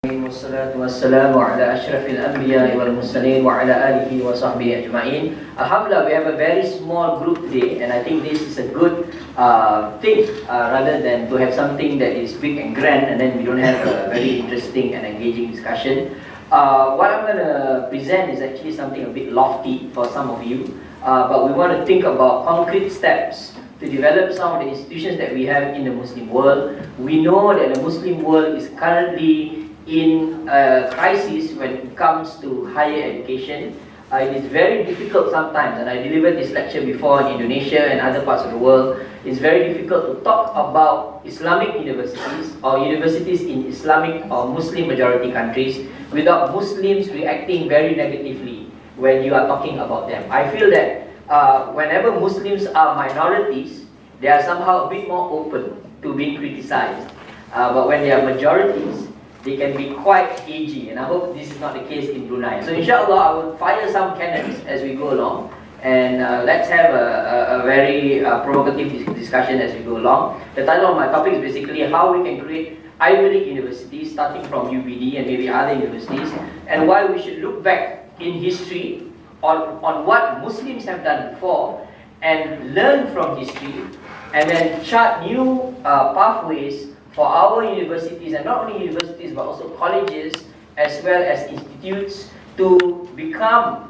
Wassalatu wassalamu ala ashrafil anbiya wal mursalin wa ala alihi wa sahbihi ajma'in. Alhamdulillah, we have a very small group today, and I think this is a good thing rather than to have something that is big and grand and then we don't have a very interesting and engaging discussion. What I'm going to present is actually something a bit lofty for some of you, but we want to think about concrete steps to develop some of the institutions that we have in the Muslim world. We know that the Muslim world is currently in a crisis when it comes to higher education. It is very difficult sometimes, and I delivered this lecture before in Indonesia and other parts of the world. It's very difficult to talk about Islamic universities or universities in Islamic or Muslim majority countries without Muslims reacting very negatively when you are talking about them. I feel that whenever Muslims are minorities, they are somehow a bit more open to being criticized. But when they are majorities, they can be quite edgy, and I hope this is not the case in Brunei. So inshallah, I will fire some cannons as we go along, and let's have a very provocative discussion as we go along. The title of my topic is basically how we can create Ivy League universities, starting from UBD and maybe other universities, and why we should look back in history on what Muslims have done before and learn from history, and then chart new pathways for our universities, and not only universities but also colleges as well as institutes, to become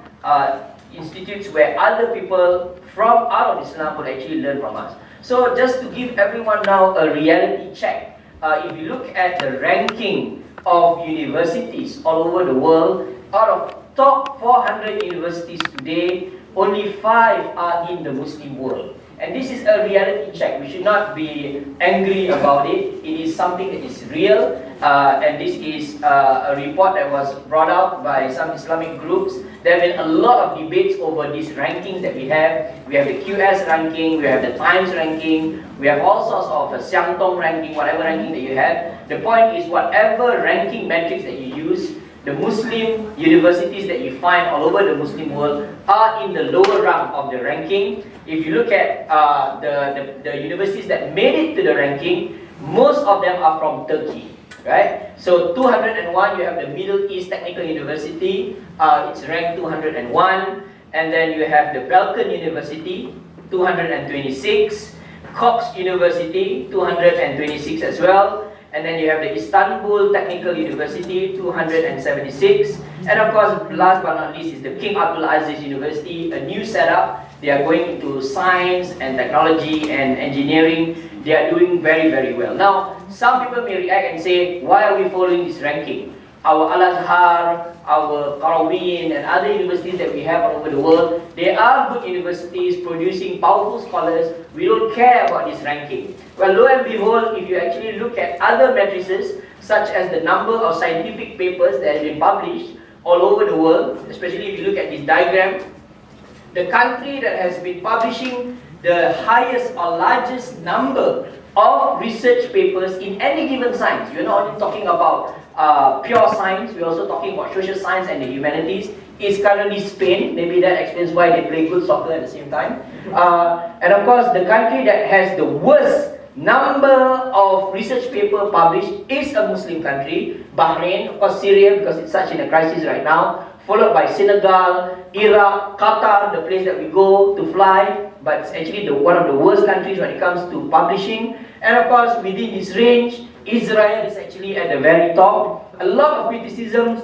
institutes where other people from out of Islam would actually learn from us. So just to give everyone now a reality check, if you look at the ranking of universities all over the world, out of top 400 universities today, only 5 are in the Muslim world. And this is a reality check. We should not be angry about it. It is something that is real, and this is a report that was brought out by some Islamic groups. There have been a lot of debates over these rankings that we have. We have the QS ranking, we have the Times ranking, we have all sorts of Xiangtong ranking, whatever ranking that you have. The point is, whatever ranking metrics that you use, the Muslim universities that you find all over the Muslim world are in the lower rung of the ranking. If you look at the universities that made it to the ranking, most of them are from Turkey, right? So 201, you have the Middle East Technical University, it's ranked 201, and then you have the Balkan University, 226, Cox University, 226 as well. And then you have the Istanbul Technical University, 276. And of course, last but not least, is the King Abdulaziz University, a new setup. They are going into science and technology and engineering. They are doing very, very well. Now, some people may react and say, why are we following this ranking? Our Al-Azhar, our Khairudin, and other universities that we have all over the world, they are good universities producing powerful scholars. We don't care about this ranking. Well, lo and behold, if you actually look at other matrices, such as the number of scientific papers that have been published all over the world, especially if you look at this diagram, the country that has been publishing the highest or largest number of research papers in any given science, we're not only talking about pure science, we're also talking about social science and the humanities, is currently Spain. Maybe that explains why they play good soccer at the same time. And of course, the country that has the worst number of research paper published is a Muslim country, Bahrain, of course Syria, because it's such in a crisis right now, followed by Senegal, Iraq, Qatar, the place that we go to fly, but it's actually one of the worst countries when it comes to publishing. And of course, within this range, Israel is actually at the very top. A lot of criticisms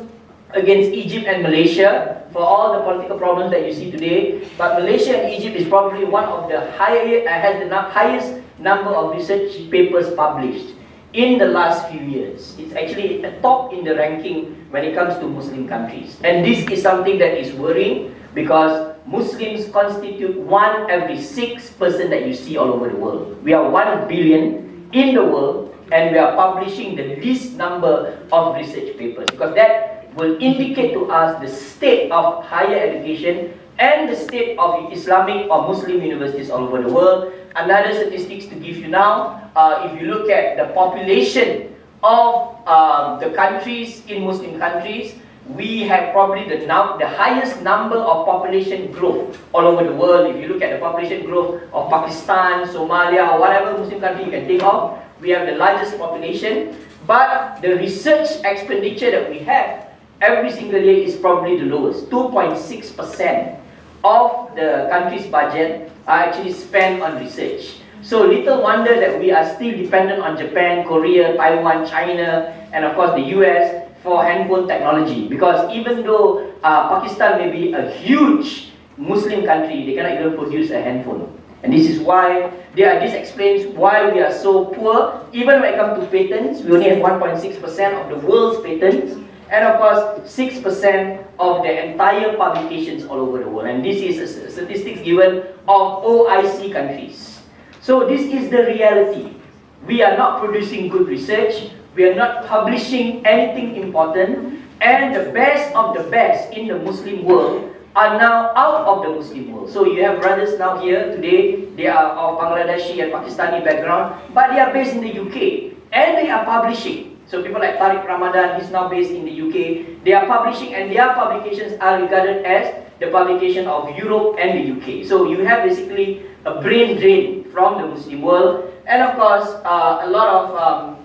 against Egypt and Malaysia for all the political problems that you see today, but Malaysia and Egypt is probably one of the highest number of research papers published in the last few years. It's actually at the top in the ranking when it comes to Muslim countries. And this is something that is worrying, because Muslims constitute 1 every 6 person that you see all over the world. We are 1 billion in the world, and we are publishing the least number of research papers, because that will indicate to us the state of higher education and the state of Islamic or Muslim universities all over the world. Another statistics to give you now, if you look at the population of the countries in Muslim countries, we have probably the highest number of population growth all over the world. If you look at the population growth of Pakistan, Somalia, or whatever Muslim country you can think of, we have the largest population. but the research expenditure that we have every single year is probably the lowest. 2.6% of the country's budget are actually spent on research. So little wonder that we are still dependent on Japan, Korea, Taiwan, China, and of course the US for handphone technology. Because even though Pakistan may be a huge Muslim country, they cannot even produce a handphone. And this is why, this explains why we are so poor. Even when it comes to patents, we only have 1.6% of the world's patents, and of course 6% of the entire publications all over the world. And this is a statistics given of OIC countries. So this is the reality. We are not producing good research, we are not publishing anything important, and the best of the best in the Muslim world are now out of the Muslim world. So you have brothers now here today, they are of Bangladeshi and Pakistani background, but they are based in the UK, and they are publishing. So people like Tariq Ramadan, he's now based in the UK, they are publishing, and their publications are regarded as the publication of Europe and the UK. So you have basically a brain drain from the Muslim world, and of course a lot of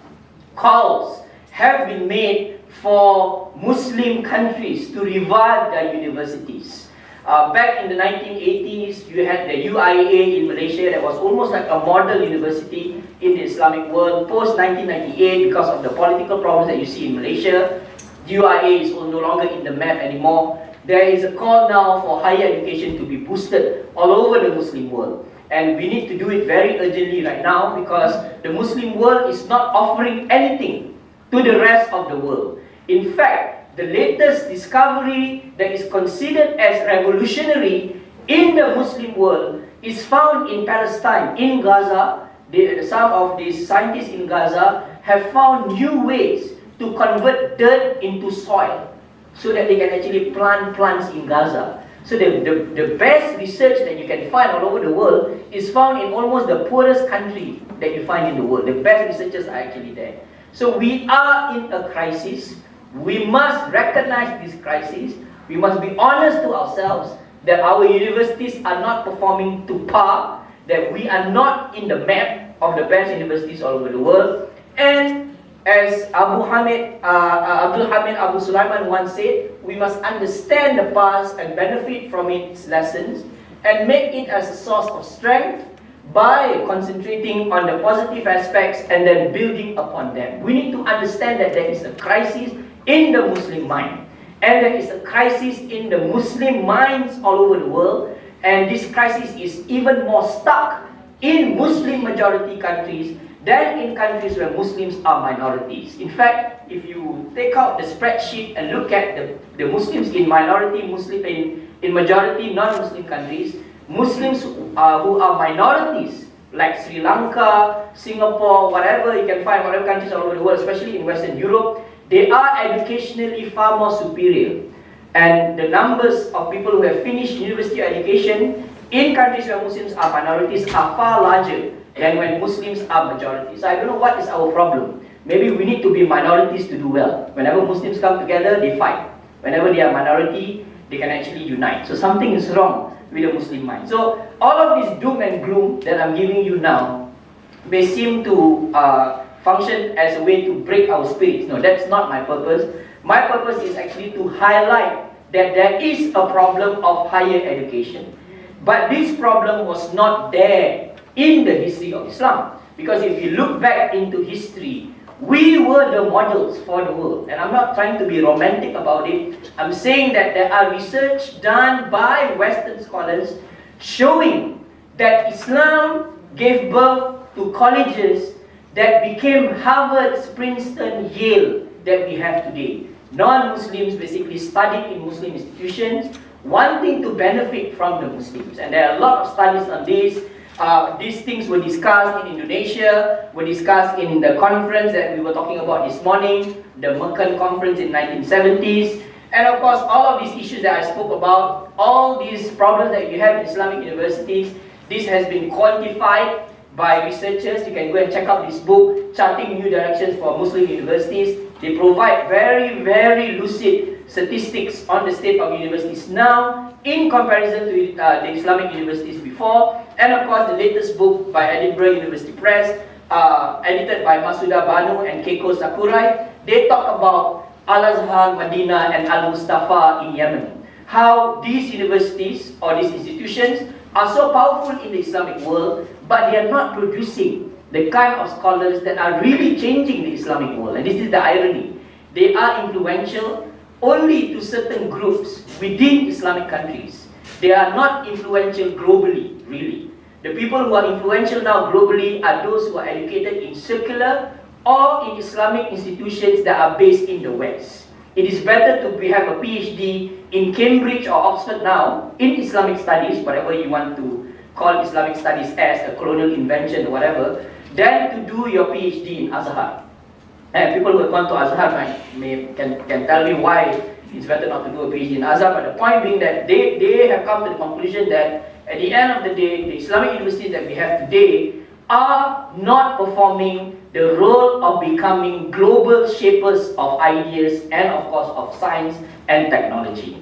calls have been made for Muslim countries to revive their universities. Back in the 1980s, you had the UIA in Malaysia that was almost like a model university in the Islamic world. Post 1998, because of the political problems that you see in Malaysia, UIA is no longer in the map anymore. There is a call now for higher education to be boosted all over the Muslim world. And we need to do it very urgently right now, because the Muslim world is not offering anything to the rest of the world. In fact, the latest discovery that is considered as revolutionary in the Muslim world is found in Palestine, in Gaza. Some of these scientists in Gaza have found new ways to convert dirt into soil so that they can actually plant plants in Gaza. So the best research that you can find all over the world is found in almost the poorest country that you find in the world. The best researchers are actually there. So we are in a crisis. We must recognize this crisis. We must be honest to ourselves that our universities are not performing to par, that we are not in the map of the best universities all over the world. And as Abdul Hamid Abu Sulaiman once said, we must understand the past and benefit from its lessons and make it as a source of strength by concentrating on the positive aspects and then building upon them. We need to understand that there is a crisis in the Muslim mind, and there is a crisis in the Muslim minds all over the world, and this crisis is even more stuck in Muslim majority countries than in countries where Muslims are minorities. In fact, if you take out the spreadsheet and look at the Muslims in minority, in majority non-Muslim countries, Muslims who are minorities, like Sri Lanka, Singapore, whatever you can find, whatever countries all over the world, especially in Western Europe, they are educationally far more superior. And the numbers of people who have finished university education in countries where Muslims are minorities are far larger than when Muslims are majorities. So I don't know what is our problem. Maybe we need to be minorities to do well. Whenever Muslims come together, they fight. Whenever they are minority, they can actually unite. So something is wrong with the Muslim mind. So all of this doom and gloom that I'm giving you now may seem to function as a way to break our spirits. No, that's not my purpose. My purpose is actually to highlight that there is a problem of higher education. But this problem was not there in the history of Islam. Because if you look back into history, we were the models for the world. And I'm not trying to be romantic about it. I'm saying that there are research done by Western scholars showing that Islam gave birth to colleges that became Harvard, Princeton, Yale that we have today. Non-Muslims basically studied in Muslim institutions, wanting to benefit from the Muslims. And there are a lot of studies on this. These things were discussed in Indonesia, were discussed in the conference that we were talking about this morning, the Meccan conference in 1970s. And of course, all of these issues that I spoke about, all these problems that you have in Islamic universities, this has been quantified by researchers. You can go and check out this book, Charting New Directions for Muslim Universities. They provide very, very lucid statistics on the state of universities now in comparison to the Islamic universities before. And of course, the latest book by Edinburgh University Press, edited by Masuda Banu and Keiko Sakurai. They talk about Al-Azhar, Medina, and Al-Mustafa in Yemen. How these universities or these institutions are so powerful in the Islamic world, but they are not producing the kind of scholars that are really changing the Islamic world. And this is the irony. They are influential only to certain groups within Islamic countries. They are not influential globally, really. The people who are influential now globally are those who are educated in secular or in Islamic institutions that are based in the West. It is better to have a PhD in Cambridge or Oxford now in Islamic studies, whatever you want to call Islamic studies as, a colonial invention or whatever, than to do your PhD in Azhar. And people who have gone to Azhar can tell me why it's better not to do a PhD in Azhar, but the point being that they have come to the conclusion that at the end of the day, the Islamic universities that we have today are not performing the role of becoming global shapers of ideas and of course of science and technology.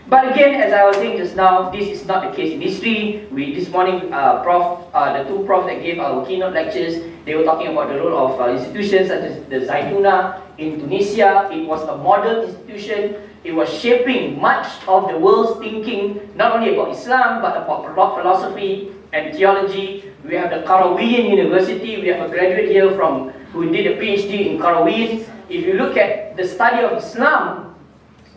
But again, as I was saying just now, this is not the case in history. This morning, the two profs that gave our keynote lectures, they were talking about the role of institutions such as the Zaytuna in Tunisia. It was a model institution. It was shaping much of the world's thinking, not only about Islam, but about philosophy and theology. We have the Khairudin University. We have a graduate here who did a PhD in Khairudin. If you look at the study of Islam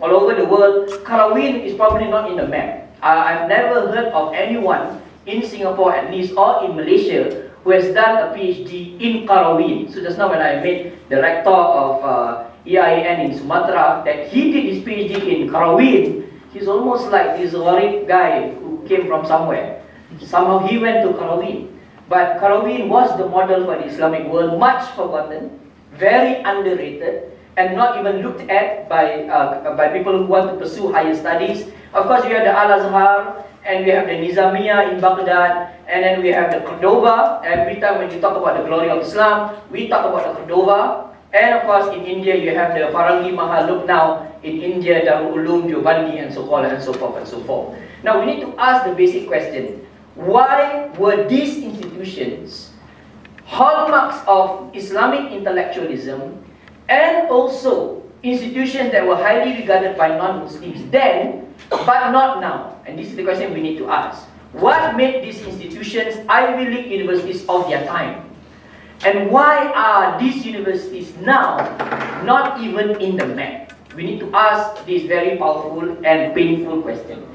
all over the world, Khairudin is probably not in the map. I've never heard of anyone in Singapore at least or in Malaysia who has done a PhD in Khairudin. So just now when I met the rector of EIN in Sumatra, that he did his PhD in Khairudin, he's almost like this Gharib guy who came from somewhere. Somehow he went to Khairudin. But Khairudin was the model for the Islamic world, much forgotten, very underrated, and not even looked at by people who want to pursue higher studies. Of course, we have the Al-Azhar, and we have the Nizamiya in Baghdad, and then we have the Cordova. Every time when you talk about the glory of Islam, we talk about the Cordova. And of course, in India, you have the Farangi Mahal Lucknow, in India, Darul Ulum, Deobandi, and so on and so forth and so forth. Now, we need to ask the basic question. Why were these institutions hallmarks of Islamic intellectualism and also institutions that were highly regarded by non-Muslims then, but not now? And this is the question we need to ask. What made these institutions Ivy League universities of their time? And why are these universities now not even in the map? We need to ask this very powerful and painful question.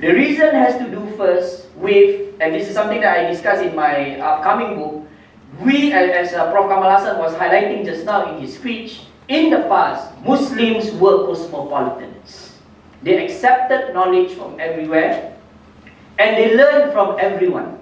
The reason has to do first with, and this is something that I discuss in my upcoming book, we, as Prof. Kamal Hassan was highlighting just now in his speech, in the past, Muslims were cosmopolitans. They accepted knowledge from everywhere, and they learned from everyone.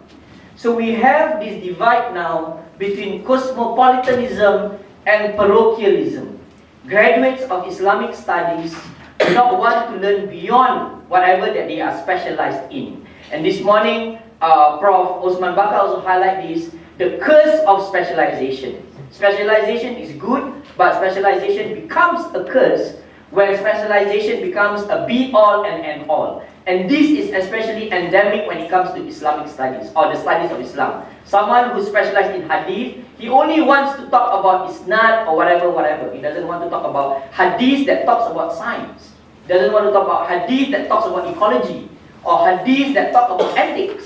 So we have this divide now between cosmopolitanism and parochialism. Graduates of Islamic studies do not want to learn beyond whatever that they are specialized in. And this morning, Prof. Osman Bakar also highlighted this, the curse of specialization. Specialization is good, but specialization becomes a curse when specialization becomes a be-all and end-all. And this is especially endemic when it comes to Islamic studies, or the studies of Islam. Someone who specialized in hadith, he only wants to talk about isnad or whatever. He doesn't want to talk about hadith that talks about science. He doesn't want to talk about hadith that talks about ecology, or hadith that talk about ethics.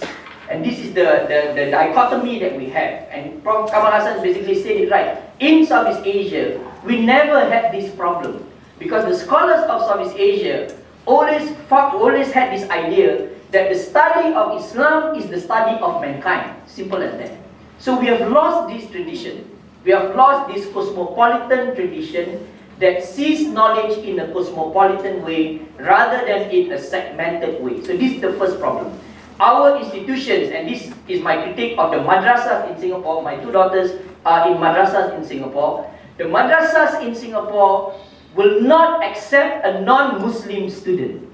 And this is the dichotomy that we have. And Prof. Kamal Hassan basically said it right. In Southeast Asia, we never had this problem, because the scholars of Southeast Asia always had this idea that the study of Islam is the study of mankind. Simple as that. So we have lost this tradition. We have lost this cosmopolitan tradition that sees knowledge in a cosmopolitan way rather than in a segmented way. So this is the first problem. Our institutions, and this is my critique of the madrasas in Singapore, my two daughters are in madrasas in Singapore. The madrasas in Singapore will not accept a non-Muslim student.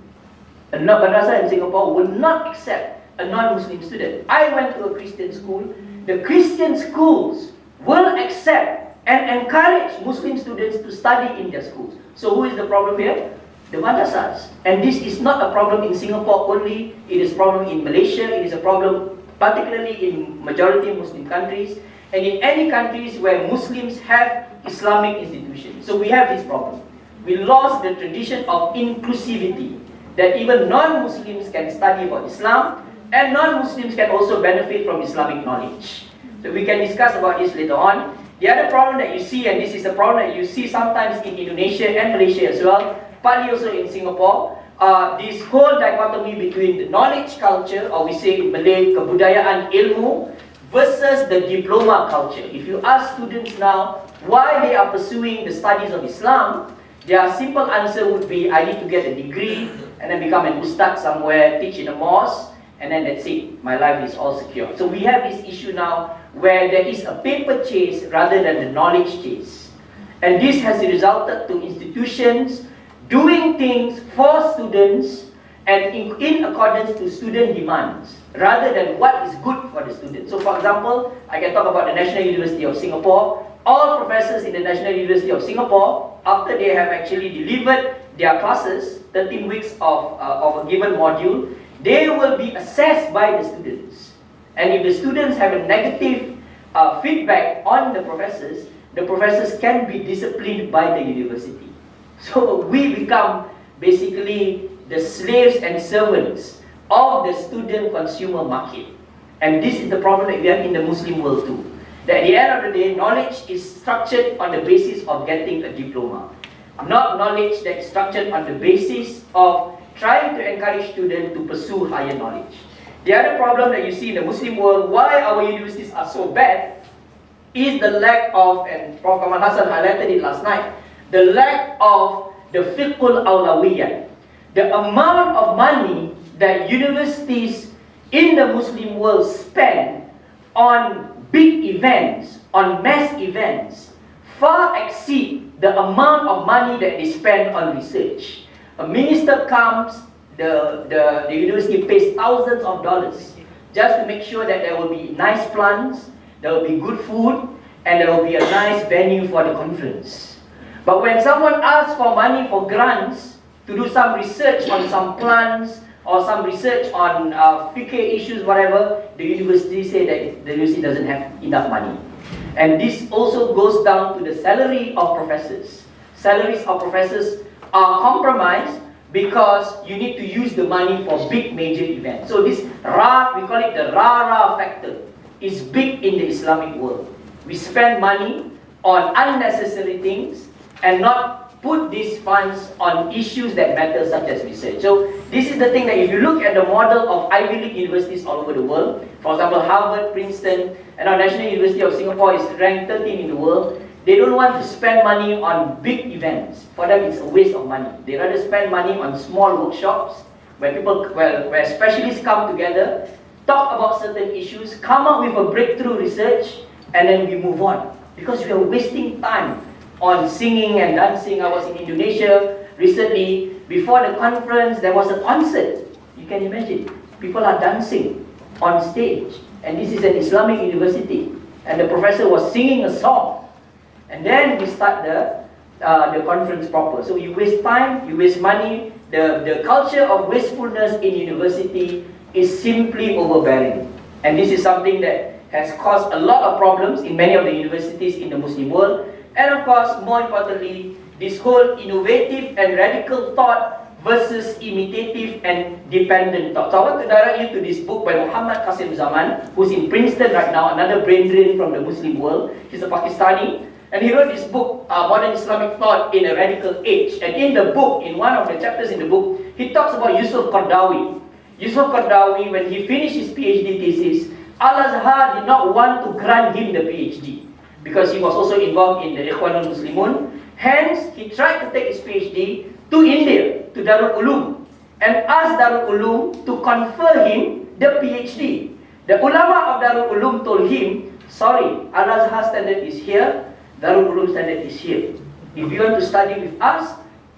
A madrasa in Singapore will not accept a non-Muslim student. I went to a Christian school. The Christian schools will accept and encourage Muslim students to study in their schools. So who is the problem here? The madrasas. And this is not a problem in Singapore only. It is a problem in Malaysia. It is a problem particularly in majority Muslim countries. and in any countries where Muslims have Islamic institutions. So we have this problem. We lost the tradition of inclusivity, that even non-Muslims can study about Islam, and non-Muslims can also benefit from Islamic knowledge. So we can discuss about this later on. The other problem that you see, and this is a problem that you see sometimes in Indonesia and Malaysia as well, partly also in Singapore, this whole dichotomy between the knowledge culture, or we say in Malay, kebudayaan ilmu, versus the diploma culture. If you ask students now why they are pursuing the studies of Islam, their simple answer would be, I need to get a degree, and then become an ustad somewhere, teach in a mosque, and then that's it. My life is all secure. So we have this issue now where there is a paper chase rather than the knowledge chase. And this has resulted to institutions doing things for students and in accordance to student demands, rather than what is good for the student. So for example, I can talk about the National University of Singapore. All professors in the National University of Singapore, after they have actually delivered their classes, 13 weeks of a given module, they will be assessed by the students. And if the students have a negative feedback on the professors can be disciplined by the university. So we become basically the slaves and servants of the student consumer market. And this is the problem that we have in the Muslim world too. That at the end of the day, knowledge is structured on the basis of getting a diploma. Not knowledge that is structured on the basis of trying to encourage students to pursue higher knowledge. The other problem that you see in the Muslim world, why our universities are so bad, is the lack of, and Prof. Kamal Hassan highlighted it last night, the lack of the fiqhul awlawiyat. The amount of money that universities in the Muslim world spend on big events, on mass events, far exceed the amount of money that they spend on research. A minister comes, the university pays thousands of dollars just to make sure that there will be nice plants, there will be good food, and there will be a nice venue for the conference. But when someone asks for money for grants to do some research on some plants or some research on fiqh issues, whatever, the university say that the university doesn't have enough money. And this also goes down to the salary of professors. Salaries of professors are compromised because you need to use the money for big major events. So this ra, we call it the ra factor, is big in the Islamic world. We spend money on unnecessary things and not put these funds on issues that matter, such as research. So this is the thing that if you look at the model of Ivy League universities all over the world, for example, Harvard, Princeton, and our National University of Singapore is ranked 13 in the world, they don't want to spend money on big events. For them, it's a waste of money. They rather spend money on small workshops where where specialists come together, talk about certain issues, come up with a breakthrough research, and then we move on. Because we are wasting time on singing and dancing. I was in Indonesia recently. Before the conference, there was a concert. You can imagine. People are dancing on stage. And this is an Islamic university. And the professor was singing a song. And then we start the conference proper. So you waste time, you waste money. The culture of wastefulness in university is simply overbearing. And this is something that has caused a lot of problems in many of the universities in the Muslim world. And of course, more importantly, this whole innovative and radical thought versus imitative and dependent thought. So I want to direct you to this book by Muhammad Qasim Zaman, who's in Princeton right now, another brain drain from the Muslim world. He's a Pakistani. And he wrote this book, Modern Islamic Thought in a Radical Age. And in the book, in one of the chapters in the book, he talks about Yusuf Qaradawi. Yusuf Qaradawi, when he finished his PhD thesis, Al-Azhar did not want to grant him the PhD because he was also involved in the Ikhwanul Muslimun. Hence, he tried to take his PhD to India, to Darul Ulum, and asked Darul Ulum to confer him the PhD. The ulama of Darul Ulum told him, sorry, Al-Azhar standard is here, Darul Ulum standard is here. If you want to study with us,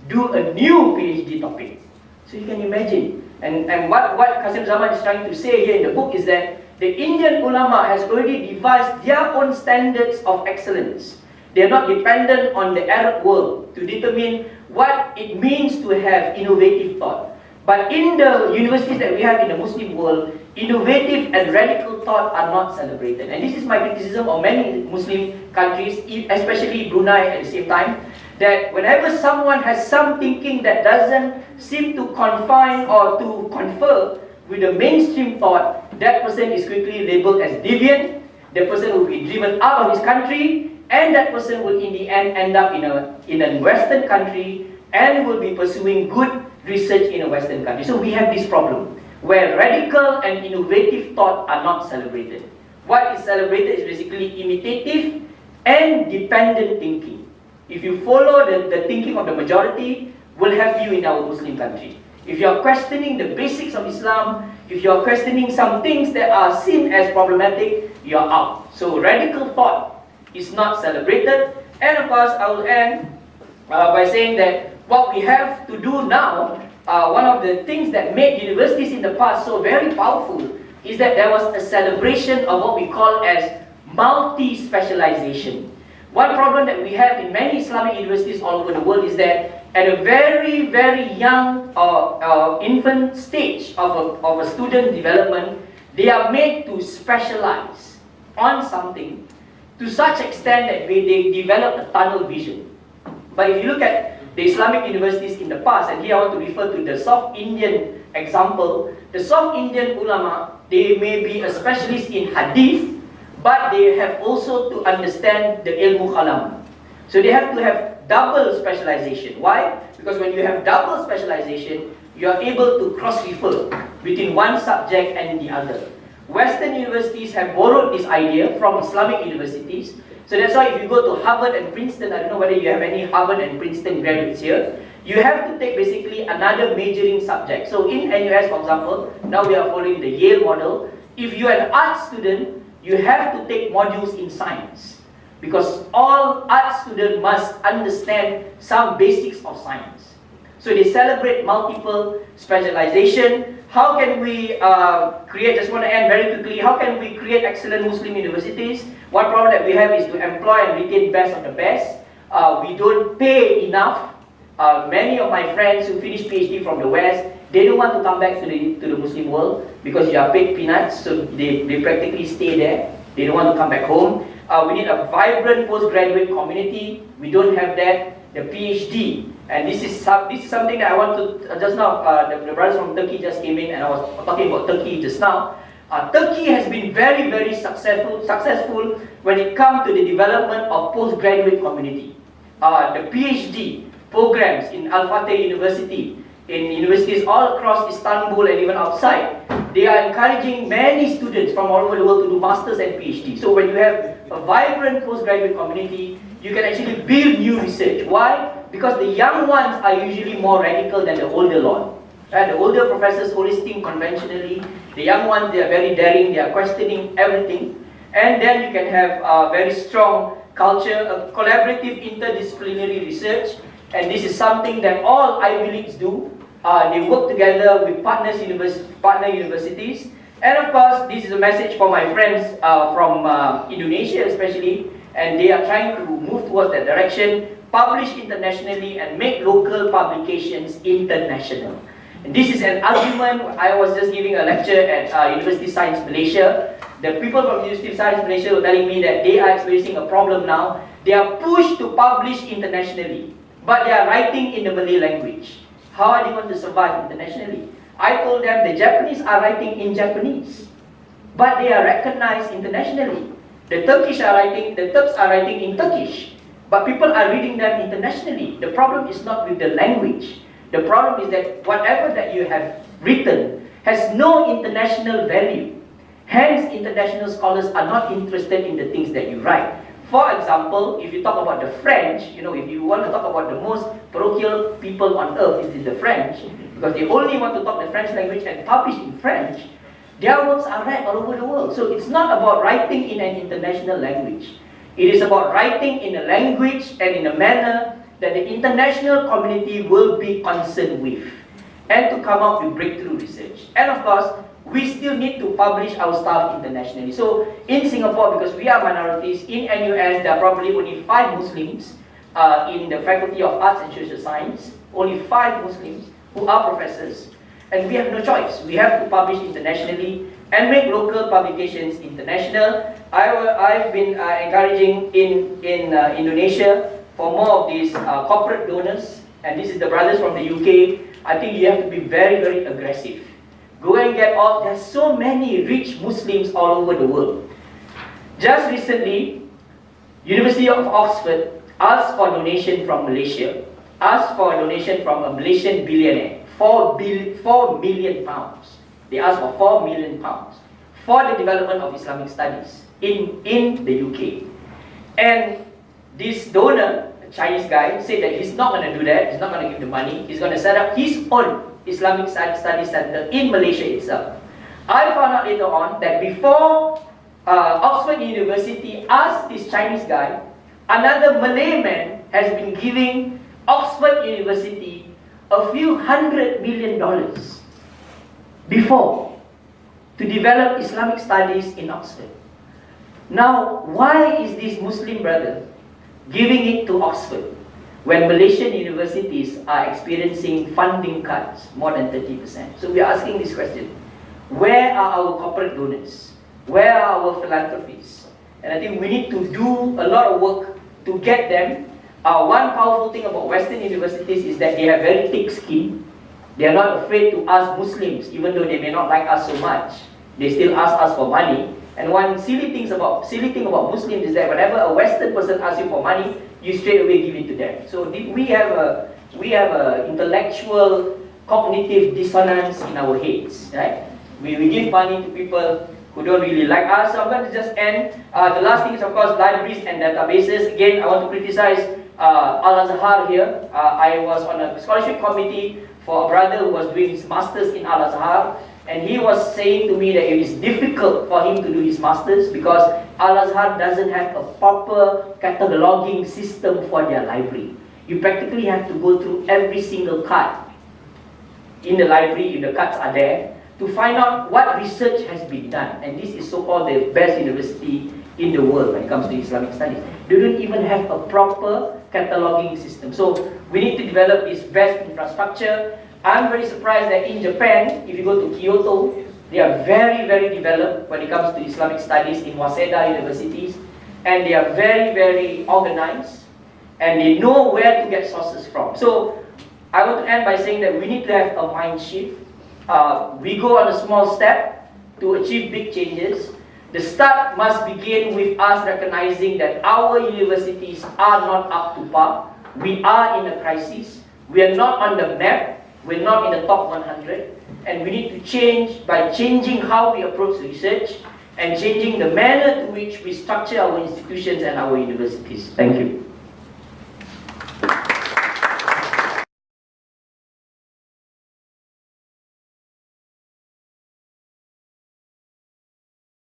do a new PhD topic. So you can imagine. And what Qasim Zaman is trying to say here in the book is that the Indian ulama has already devised their own standards of excellence. They are not dependent on the Arab world to determine what it means to have innovative thought. But in the universities that we have in the Muslim world, innovative and radical thought are not celebrated. And this is my criticism of many Muslim countries, especially Brunei at the same time, that whenever someone has some thinking that doesn't seem to confine or to confer with the mainstream thought, that person is quickly labeled as deviant, the person will be driven out of his country, and that person will in the end up in a Western country and will be pursuing good research in a Western country. So we have this problem where radical and innovative thought are not celebrated. What is celebrated is basically imitative and dependent thinking. If you follow the thinking of the majority, will have you in our Muslim country. If you are questioning the basics of Islam, if you are questioning some things that are seen as problematic, you are out. So radical thought is not celebrated. And of course, I will end by saying that what we have to do now, one of the things that made universities in the past so very powerful is that there was a celebration of what we call as multi-specialization. One problem that we have in many Islamic universities all over the world is that at a very, very young infant stage of a student development, they are made to specialize on something to such extent that they develop a tunnel vision. But if you look at the Islamic universities in the past, and here I want to refer to the South Indian example, the South Indian ulama, they may be a specialist in hadith, but they have also to understand the ilmu kalam. So they have to have double specialization. Why? Because when you have double specialization, you are able to cross-refer between one subject and the other. Western universities have borrowed this idea from Islamic universities. So that's why if you go to Harvard and Princeton, I don't know whether you have any Harvard and Princeton graduates here, you have to take basically another majoring subject. So in NUS, for example, now we are following the Yale model. If you are an art student, you have to take modules in science, because all art students must understand some basics of science. So they celebrate multiple specialization. How can we create, just want to end very quickly, how can we create excellent Muslim universities? One problem that we have is to employ and retain best of the best. We don't pay enough. Many of my friends who finish PhD from the West, they don't want to come back to the Muslim world because you are paid peanuts, so they practically stay there. They don't want to come back home. We need a vibrant postgraduate community. We don't have that. The PhD, and this is something that I want to, just now, the brothers from Turkey just came in and I was talking about Turkey just now. Turkey has been very, very successful when it comes to the development of postgraduate community. The PhD programs in Al-Fatih University, in universities all across Istanbul and even outside, they are encouraging many students from all over the world to do masters and PhD. So when you have a vibrant postgraduate community, you can actually build new research. Why? Because the young ones are usually more radical than the older lot. Right? The older professors always think conventionally. The young ones, they are very daring, they are questioning everything. And then you can have a very strong culture, a collaborative interdisciplinary research. And this is something that all Ivy Leagues do. They work together with partner universities. And of course, this is a message for my friends from Indonesia especially. And they are trying to move towards that direction, publish internationally and make local publications international. And this is an argument. I was just giving a lecture at University of Science Malaysia. The people from University of Science Malaysia were telling me that they are experiencing a problem now. They are pushed to publish internationally, but they are writing in the Malay language. How are they going to survive internationally? I told them the Japanese are writing in Japanese, but they are recognized internationally. The Turks are writing in Turkish, but people are reading them internationally. The problem is not with the language. The problem is that whatever that you have written has no international value. Hence, international scholars are not interested in the things that you write. For example, if you talk about the French, if you want to talk about the most parochial people on earth, it is the French, because they only want to talk the French language and publish in French. Their works are read all over the world. So it's not about writing in an international language. It is about writing in a language and in a manner that the international community will be concerned with, and to come up with breakthrough research. And of course, we still need to publish our stuff internationally. So in Singapore, because we are minorities, in NUS there are probably only 5 Muslims in the Faculty of Arts and Social Science, only 5 Muslims who are professors. and we have no choice. We have to publish internationally and make local publications international. I've been encouraging in Indonesia for more of these corporate donors, and this is the brothers from the UK. I think you have to be very, very aggressive. Go and get all, there's so many rich Muslims all over the world. Just recently, University of Oxford asked for donation from Malaysia, asked for a donation from a Malaysian billionaire, 4 million pounds. They asked for 4 million pounds for the development of Islamic studies in the UK. And this donor, a Chinese guy, said that he's not going to do that, he's not going to give the money, he's going to set up his own Islamic Studies Center in Malaysia itself. I found out later on that before Oxford University asked this Chinese guy, another Malay man has been giving Oxford University a few $100 million before to develop Islamic studies in Oxford. Now, why is this Muslim brother giving it to Oxford when Malaysian universities are experiencing funding cuts more than 30%? So we are asking this question. Where are our corporate donors? Where are our philanthropies? And I think we need to do a lot of work to get them. One powerful thing about Western universities is that they have very thick skin. They are not afraid to ask Muslims, even though they may not like us so much. They still ask us for money. And one silly thing about Muslims is that whenever a Western person asks you for money, you straight away give it to them. So we have a intellectual cognitive dissonance in our heads, right? We give money to people who don't really like us. So I'm going to just end. The last thing is, of course, libraries and databases. Again, I want to criticize Al-Azhar here. I was on a scholarship committee for a brother who was doing his masters in Al-Azhar, and he was saying to me that it is difficult for him to do his masters because Al-Azhar doesn't have a proper cataloging system for their library. You practically have to go through every single card in the library, if the cards are there, to find out what research has been done. And this is so-called the best university in the world when it comes to Islamic studies. They don't even have a proper cataloging system. So we need to develop this best infrastructure. I'm very surprised that in Japan, if you go to Kyoto, they are very, very developed when it comes to Islamic studies in Waseda universities. And they are very, very organized. And they know where to get sources from. So I want to end by saying that we need to have a mind shift. We go on a small step to achieve big changes. The start must begin with us recognizing that our universities are not up to par. We are in a crisis. We are not on the map. We're not in the top 100. And we need to change by changing how we approach research and changing the manner to which we structure our institutions and our universities. Thank you.